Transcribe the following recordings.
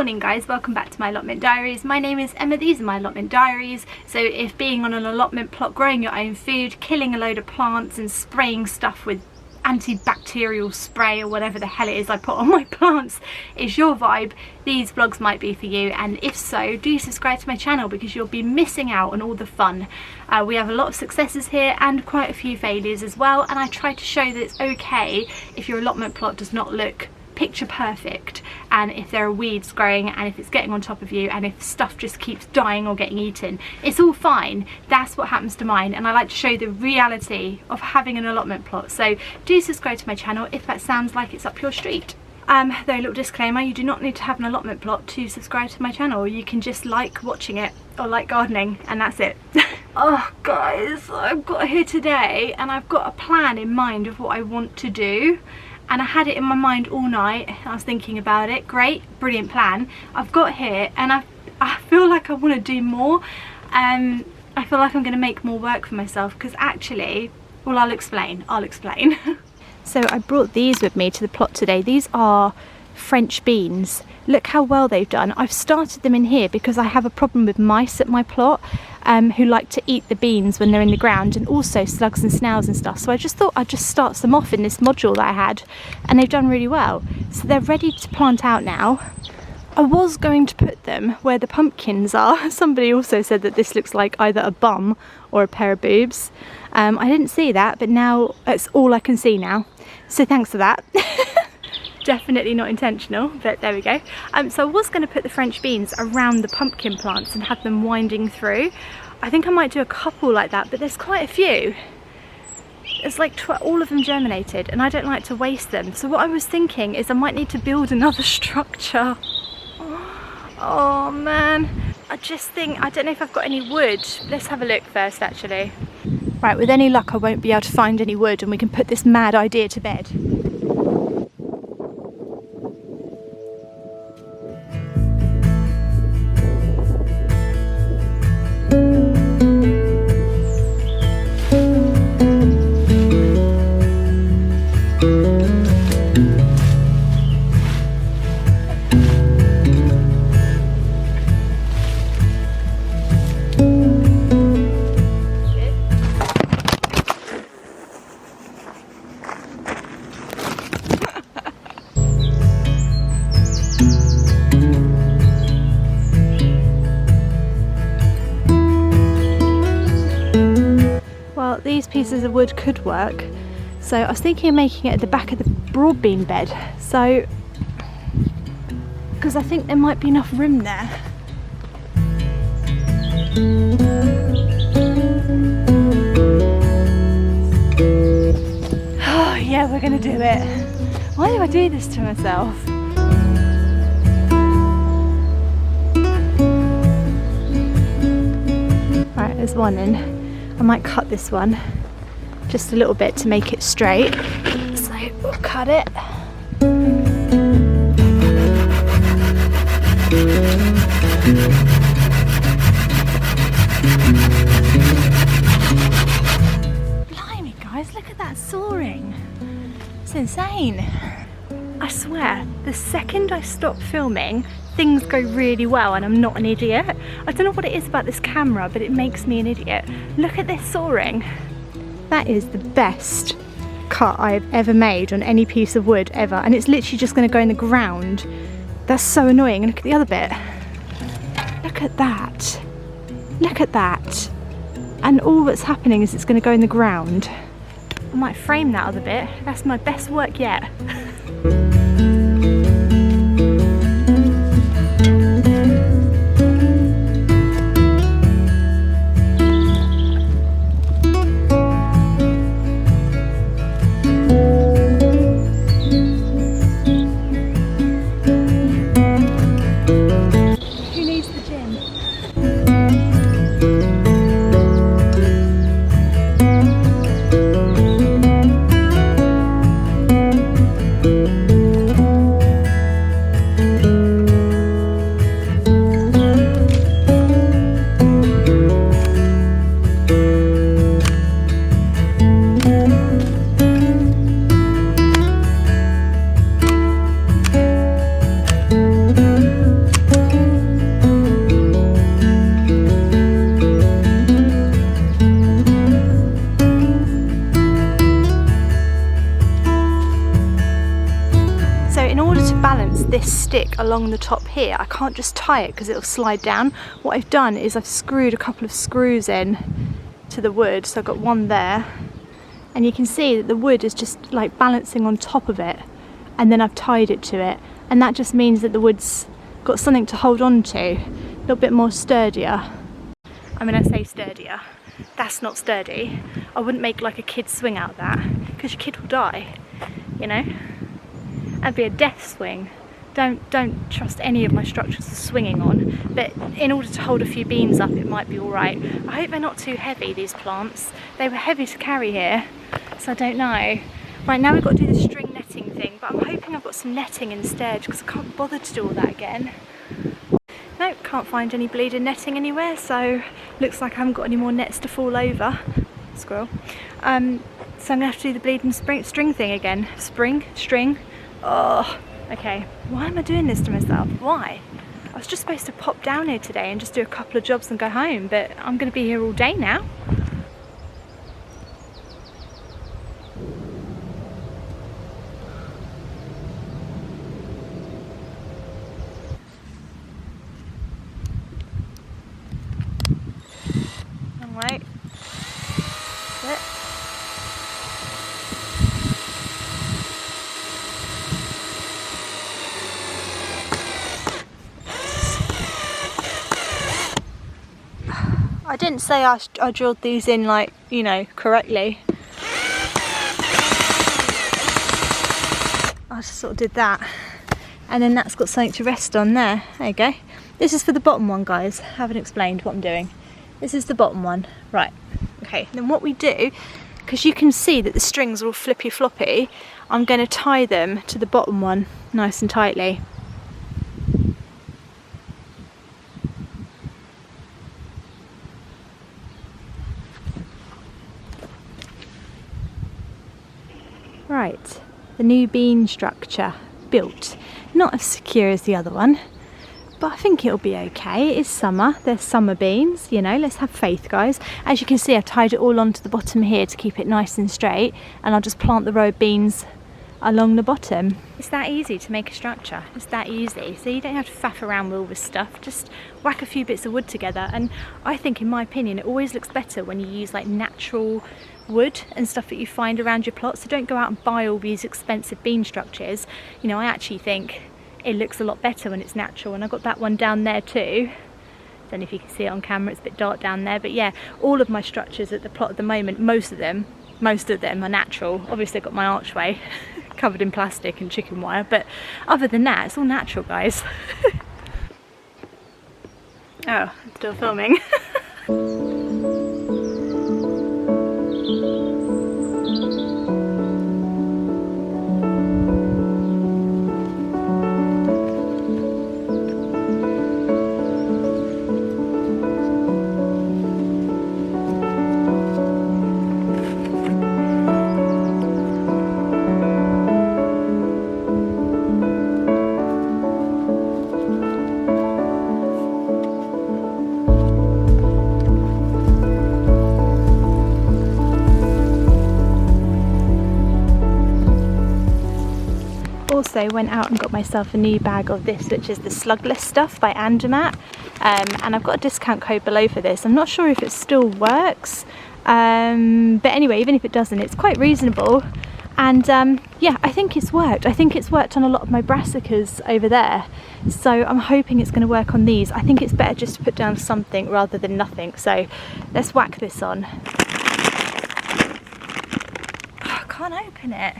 Morning guys, welcome back to my allotment diaries. My name is Emma, these are my allotment diaries. So if being on an allotment plot, growing your own food, killing a load of plants and spraying stuff with antibacterial spray or whatever the hell it is I put on my plants is your vibe, these vlogs might be for you, and if so, do subscribe to my channel because you'll be missing out on all the fun. We have a lot of successes here and quite a few failures as well, and I try to show that it's okay if your allotment plot does not look picture perfect, and if there are weeds growing and if it's getting on top of you and if stuff just keeps dying or getting eaten, it's all fine. That's what happens to mine, and I like to show the reality of having an allotment plot. So do subscribe to my channel if that sounds like it's up your street. Though a little disclaimer, you do not need to have an allotment plot to subscribe to my channel. You can just like watching it or like gardening, and that's it. Oh guys, I've got here today and I've got a plan in mind of what I want to do. And I had it in my mind all night. I was thinking about it. Great, brilliant plan. I've got here and I feel like I want to do more. I feel like I'm going to make more work for myself because actually, well, I'll explain. So I brought these with me to the plot today. These are French beans. Look how well they've done. I've started them in here because I have a problem with mice at my plot who like to eat the beans when they're in the ground, and also slugs and snails and stuff. So I just thought I'd just start them off in this module that I had, and they've done really well. So they're ready to plant out now. I was going to put them where the pumpkins are. Somebody also said that this looks like either a bum or a pair of boobs. I didn't see that, but now it's all I can see now. So thanks for that. Definitely not intentional, but there we go. So I was going to put the French beans around the pumpkin plants and have them winding through. I think I might do a couple like that, but there's quite a few. It's like all of them germinated, and I don't like to waste them. So what I was thinking is I might need to build another structure. Oh man, I just think, I don't know if I've got any wood. Let's have a look first actually. Right, with any luck I won't be able to find any wood and we can put this mad idea to bed. These pieces of wood could work, so I was thinking of making it at the back of the broad bean bed, so because I think there might be enough room there. Oh yeah, we're gonna do it. Why do I do this to myself? Right, there's one in. I might cut this one just a little bit to make it straight, so we'll cut it. Blimey guys, look at that soaring. It's insane. I swear, the second I stop filming, things go really well and I'm not an idiot. I don't know what it is about this camera, but it makes me an idiot. Look at this soaring. That is the best cut I've ever made on any piece of wood ever, and it's literally just going to go in the ground. That's so annoying. And look at the other bit. Look at that. Look at that. And all that's happening is it's going to go in the ground. I might frame that other bit. That's my best work yet. in order to balance this stick along the top here, I can't just tie it because it'll slide down. What I've done is I've screwed a couple of screws in to the wood, so I've got one there, and you can see that the wood is just like balancing on top of it, and then I've tied it to it, and that just means that the wood's got something to hold on to, a little bit more sturdier. I mean, I say sturdier, that's not sturdy. I wouldn't make like a kid's swing out of that, because your kid will die, you know? That'd be a death swing. Don't trust any of my structures for swinging on, but in order to hold a few beams up it might be alright. I hope they're not too heavy, these plants. They were heavy to carry here, so I don't know. Right, now we've got to do the string netting thing, but I'm hoping I've got some netting instead because I can't bother to do all that again. Nope, can't find any bleeding netting anywhere, so looks like I haven't got any more nets to fall over. Squirrel. So I'm going to have to do the bleeding string thing again. String. Oh, okay. Why am I doing this to myself? Why? I was just supposed to pop down here today and just do a couple of jobs and go home, but I'm going to be here all day now. Long way. That's it. I didn't say I drilled these in, like, you know, correctly. I just sort of did that. And then that's got something to rest on there. There you go. This is for the bottom one, guys. I haven't explained what I'm doing. This is the bottom one. Right. Okay. Then what we do, because you can see that the strings are all flippy floppy, I'm going to tie them to the bottom one nice and tightly. Right, the new bean structure built. Not as secure as the other one, but I think it'll be okay. It is summer, there's summer beans, you know, let's have faith, guys. As you can see, I've tied it all onto the bottom here to keep it nice and straight, and I'll just plant the row of beans along the bottom. It's that easy to make a structure, it's that easy. So you don't have to faff around with all this stuff, just whack a few bits of wood together. And I think, in my opinion, it always looks better when you use like natural wood and stuff that you find around your plot. So don't go out and buy all these expensive bean structures. You know, I actually think it looks a lot better when it's natural, and I've got that one down there too. Don't know if you can see it on camera, it's a bit dark down there, but yeah, all of my structures at the plot at the moment, most of them are natural. Obviously I've got my archway covered in plastic and chicken wire, but other than that, it's all natural, guys. Oh, I'm still filming. Also went out and got myself a new bag of this, which is the slugless stuff by Andermatt, and I've got a discount code below for this. I'm not sure if it still works, but anyway, even if it doesn't, it's quite reasonable, and yeah, I think it's worked. I think it's worked on a lot of my brassicas over there, so I'm hoping it's going to work on these. I think it's better just to put down something rather than nothing, so let's whack this on. Oh, I can't open it.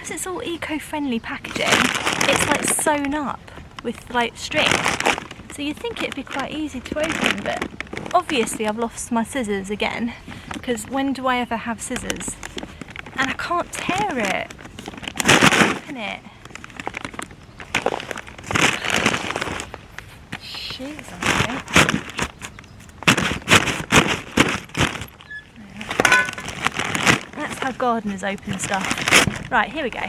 It's all eco-friendly packaging, it's like sewn up with like string, so you'd think it'd be quite easy to open, but obviously I've lost my scissors again, because when do I ever have scissors? And I can't tear it, I can't open it. Shears on it. That's how gardeners open stuff. Right, here we go.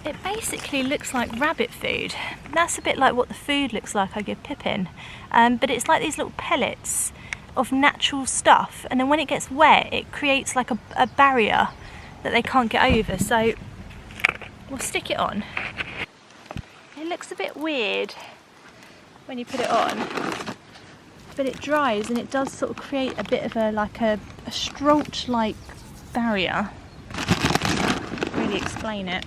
It basically looks like rabbit food. That's a bit like what the food looks like I give Pippin. But it's like these little pellets of natural stuff, and then when it gets wet it creates like a barrier that they can't get over. So we'll stick it on. It looks a bit weird when you put it on, but it dries and it does sort of create a bit of a strolch-like barrier. Can't really explain it.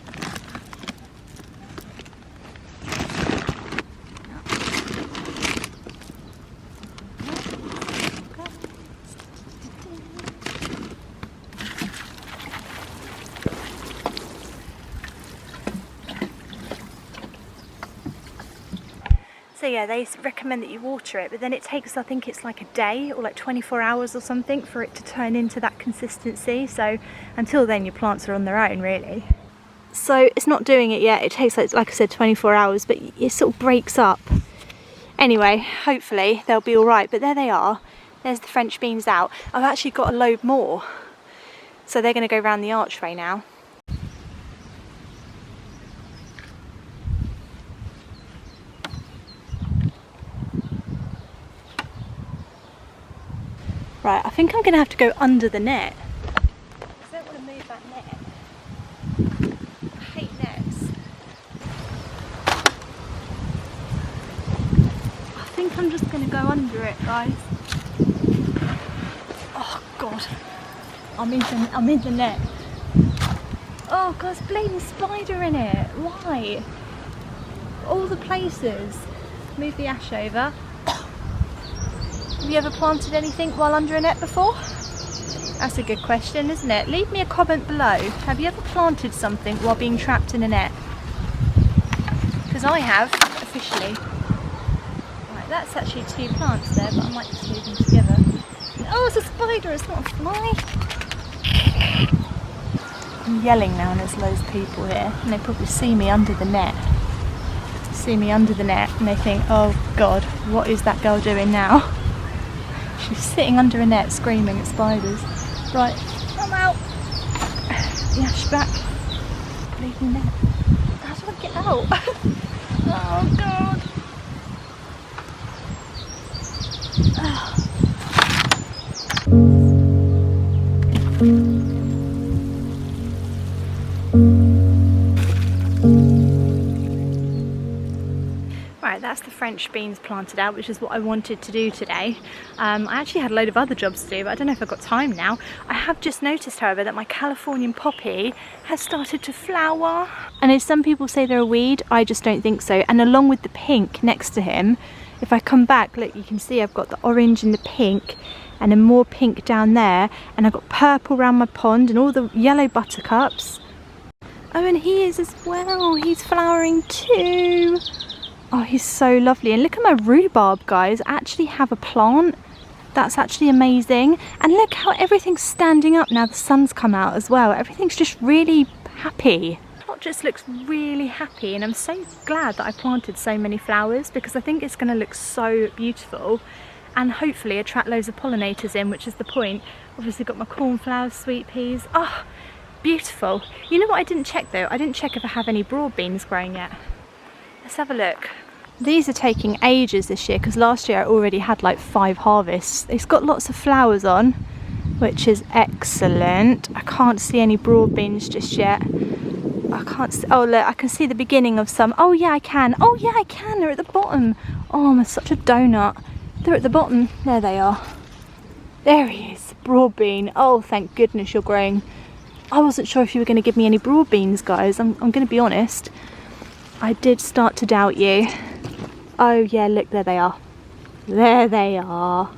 So yeah, they recommend that you water it, but then it takes, I think it's like a day or like 24 hours or something for it to turn into that consistency. So until then your plants are on their own really. So it's not doing it yet. It takes like I said 24 hours, but it sort of breaks up. Anyway, hopefully they'll be all right, but there they are. There's the French beans out. I've actually got a load more. So they're gonna go around the archway now. Right, I think I'm going to have to go under the net. I don't want to move that net. I hate nets. I think I'm just going to go under it, guys. Oh God, I'm in the net. Oh God, there's a bleeding spider in it. Why? All the places. Move the ash over. Have you ever planted anything while under a net before? That's a good question, isn't it? Leave me a comment below. Have you ever planted something while being trapped in a net? Because I have, officially. Right, that's actually 2 plants there, but I might just leave them together. Oh, it's a spider, it's not a fly. I'm yelling now and there's loads of people here, and they probably see me under the net. See me under the net, and they think, oh God, what is that girl doing now? She's sitting under a net screaming at spiders. Right, I'm out. The ash back. Bleeding net. How do I get out? Oh God. Right, that's the French beans planted out, which is what I wanted to do today. I actually had a load of other jobs to do, but I don't know if I've got time now. I have just noticed, however, that my Californian poppy has started to flower. And as some people say they're a weed, I just don't think so. And along with the pink next to him, if I come back, look, you can see I've got the orange and the pink, and then more pink down there, and I've got purple around my pond and all the yellow buttercups. Oh, and he is as well. He's flowering too. Oh, he's so lovely. And look at my rhubarb, guys. I actually have a plant. That's actually amazing. And look how everything's standing up now the sun's come out as well. Everything's just really happy. The plot just looks really happy, and I'm so glad that I planted so many flowers, because I think it's going to look so beautiful and hopefully attract loads of pollinators in, which is the point. Obviously got my cornflowers, sweet peas. Oh, beautiful. You know what I didn't check though? I didn't check if I have any broad beans growing yet. Let's have a look. These are taking ages this year, because last year I already had like 5 harvests. It's got lots of flowers on, which is excellent. I can't see any broad beans just yet. I can't see, oh look, I can see the beginning of some. Oh yeah, I can. Oh yeah, I can. They're at the bottom. Oh, I'm such a donut. They're at the bottom. There they are. There he is. Broad bean. Oh, thank goodness you're growing. I wasn't sure if you were going to give me any broad beans, guys. I'm going to be honest. I did start to doubt you. Oh yeah, look, there they are. There they are.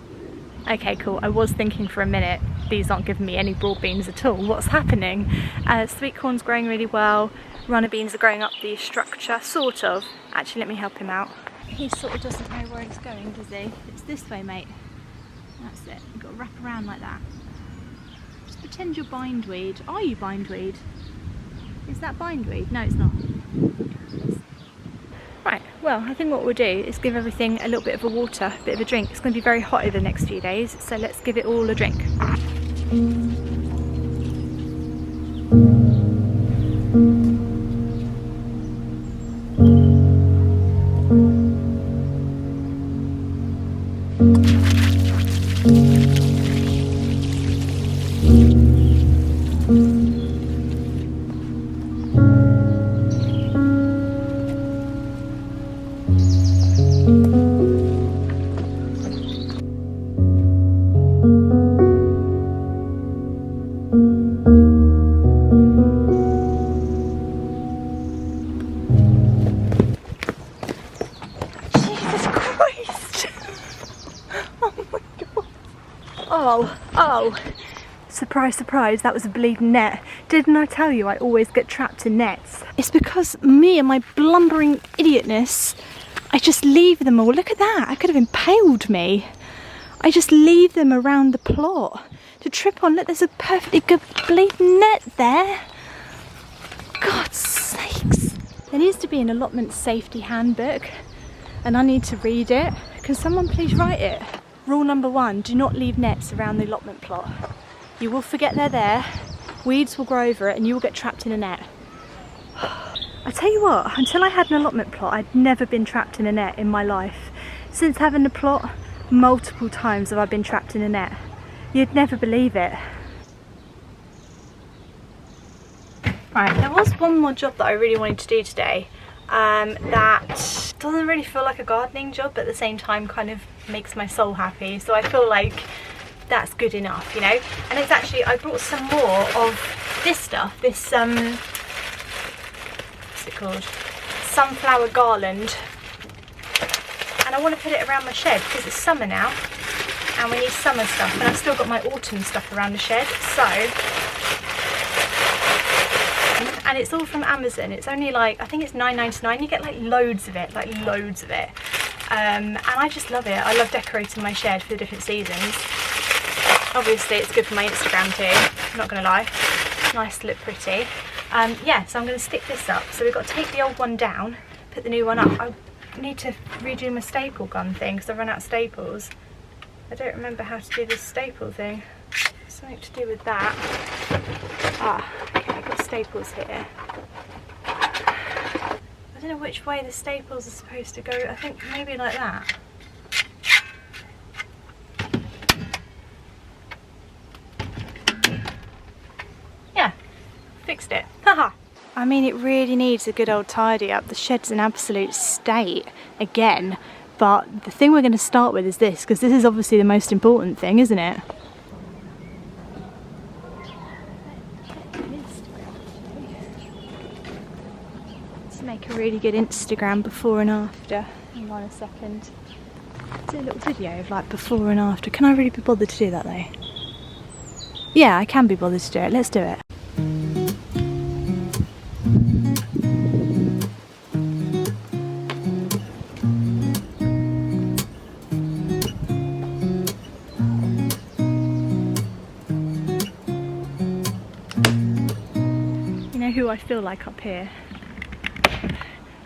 Okay, cool. I was thinking for a minute, these aren't giving me any broad beans at all. What's happening? Sweet corn's growing really well. Runner beans are growing up the structure, sort of. Actually, let me help him out. He sort of doesn't know where he's going, does he? It's this way, mate. That's it. You've got to wrap around like that. Just pretend you're bindweed. Are you bindweed? Is that bindweed? No, it's not. Right, well, I think what we'll do is give everything a little bit of a water, a bit of a drink. It's going to be very hot over the next few days, so let's give it all a drink. Oh. Surprise, surprise, that was a bleeding net. Didn't I tell you I always get trapped in nets? It's because me and my blumbering idiotness, I just leave them all. Look at that, I could have impaled me. I just leave them around the plot to trip on. Look, there's a perfectly good bleeding net there. God's sakes. There needs to be an allotment safety handbook and I need to read it. Can someone please write it? Rule number 1, do not leave nets around the allotment plot. You will forget they're there, weeds will grow over it and you will get trapped in a net. I tell you what, until I had an allotment plot, I'd never been trapped in a net in my life. Since having the plot, multiple times have I been trapped in a net. You'd never believe it. Right, there was one more job that I really wanted to do today that doesn't really feel like a gardening job, but at the same time kind of makes my soul happy. So I feel like that's good enough, you know. And it's actually, I brought some more of this stuff, this what's it called, sunflower garland, and I want to put it around my shed because it's summer now and we need summer stuff, and I've still got my autumn stuff around the shed. So, and it's all from Amazon. It's only like, I think it's $9.99. You get like loads of it, and I just love it. I love decorating my shed for the different seasons. Obviously it's good for my Instagram too, I'm not gonna lie. Nice to look pretty. Yeah, so I'm gonna stick this up. So we've got to take the old one down, put the new one up. I need to redo my staple gun thing because I've run out of staples. I don't remember how to do this staple thing. Something to do with that. Ah, okay, I've got staples here. I don't know which way the staples are supposed to go. I think maybe like that. Fixed it. Haha. I mean, it really needs a good old tidy up. The shed's in absolute state again, but the thing we're going to start with is this, because this is obviously the most important thing, isn't it? Let's make a really good Instagram before and after. Hang on a second. Do a little video of like before and after. Can I really be bothered to do that though? Yeah, I can be bothered to do it. Let's do it. Who I feel like up here,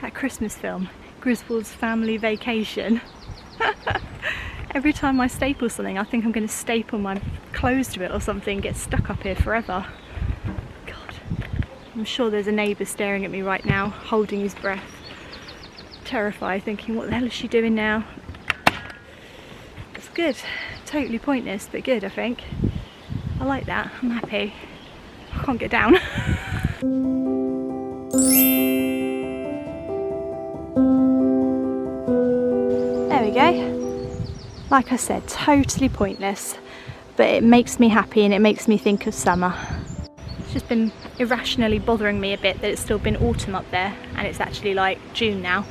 that Christmas film, Griswold's Family Vacation. Every time I staple something, I think I'm going to staple my clothes to it or something, get stuck up here forever. God, I'm sure there's a neighbour staring at me right now, holding his breath, terrified, thinking what the hell is she doing now? It's good, totally pointless but good. I think I like that. I'm happy. I can't get down. There we go. Like I said, totally pointless, but it makes me happy and it makes me think of summer. It's just been irrationally bothering me a bit that it's still been autumn up there and it's actually like June now.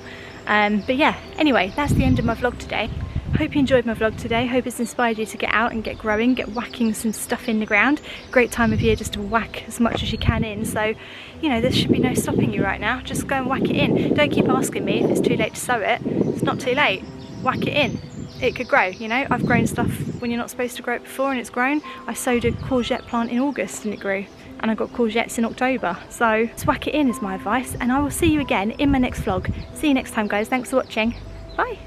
But yeah, anyway, that's the end of my vlog today. Hope you enjoyed my vlog today. Hope it's inspired you to get out and get growing, get whacking some stuff in the ground. Great time of year just to whack as much as you can in. So, you know, there should be no stopping you right now. Just go and whack it in. Don't keep asking me if it's too late to sow it. It's not too late. Whack it in. It could grow, you know. I've grown stuff when you're not supposed to grow it before and it's grown. I sowed a courgette plant in August and it grew. And I got courgettes in October. So just whack it in is my advice. And I will see you again in my next vlog. See you next time, guys. Thanks for watching. Bye.